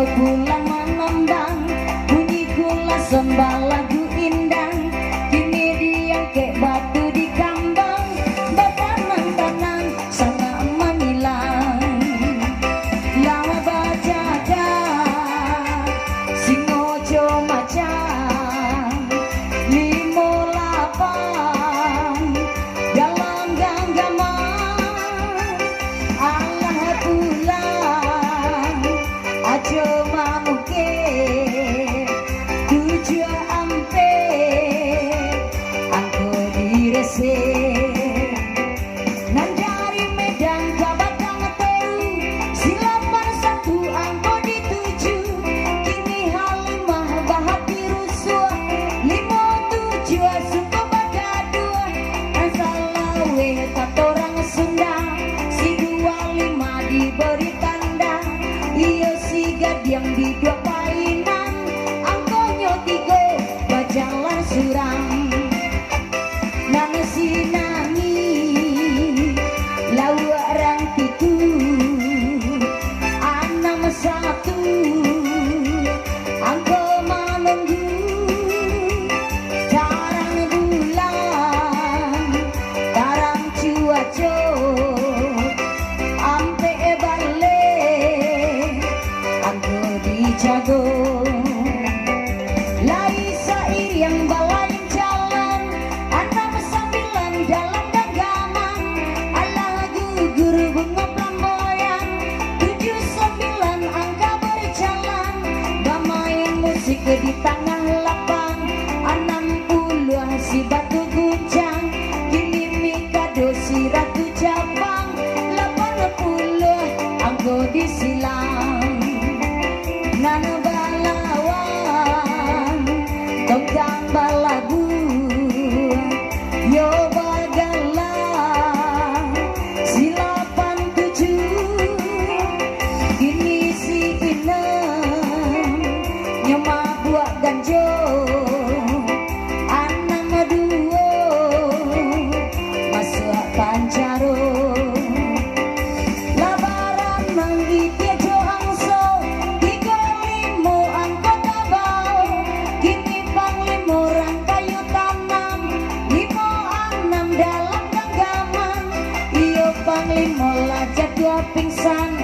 Kau pulang menembang bunyi kula sembah lagu indah. Kini dia kek batu di kambang, bertanam-tanam sangat menilang. Lama bajaga singojo macam 58 dalam genggaman. Allah pulang aja mamuke tujuh ampe angko direse. Nan dari Medan ke Batang Teru silapan satu angko dituju. Kini Halimah bahati rusuh 57 suku bagadua. Ansalawe kata orang Sunda si 25 diberi tanda. Iyo si gadiang di dua painan angkonyo 3 bajalan surang. Nana sinangi lawa rantiku anam satu angko menunggu. Tarang bulan tarang cuaca ampe balik angko dijago. Lari sair yang bawain jalan 69 dalam genggaman. Allah gugur bunga flamboyan 79 angka berjalan. Bermain musik di tengah lapang 60 si batu guncang. Kini Mikado si ratu Jepang 80 angko disilang. Nana balawan tongkang balabu yo bagalah si 87. Kini si inem nyema buat ganjo 62 masuk pancaro. Labaran manggitnya jo angso 35 angko tabau. Kini panglima orang kayu tanam 56 dalam genggaman. Iyo panglima lajat dua pingsan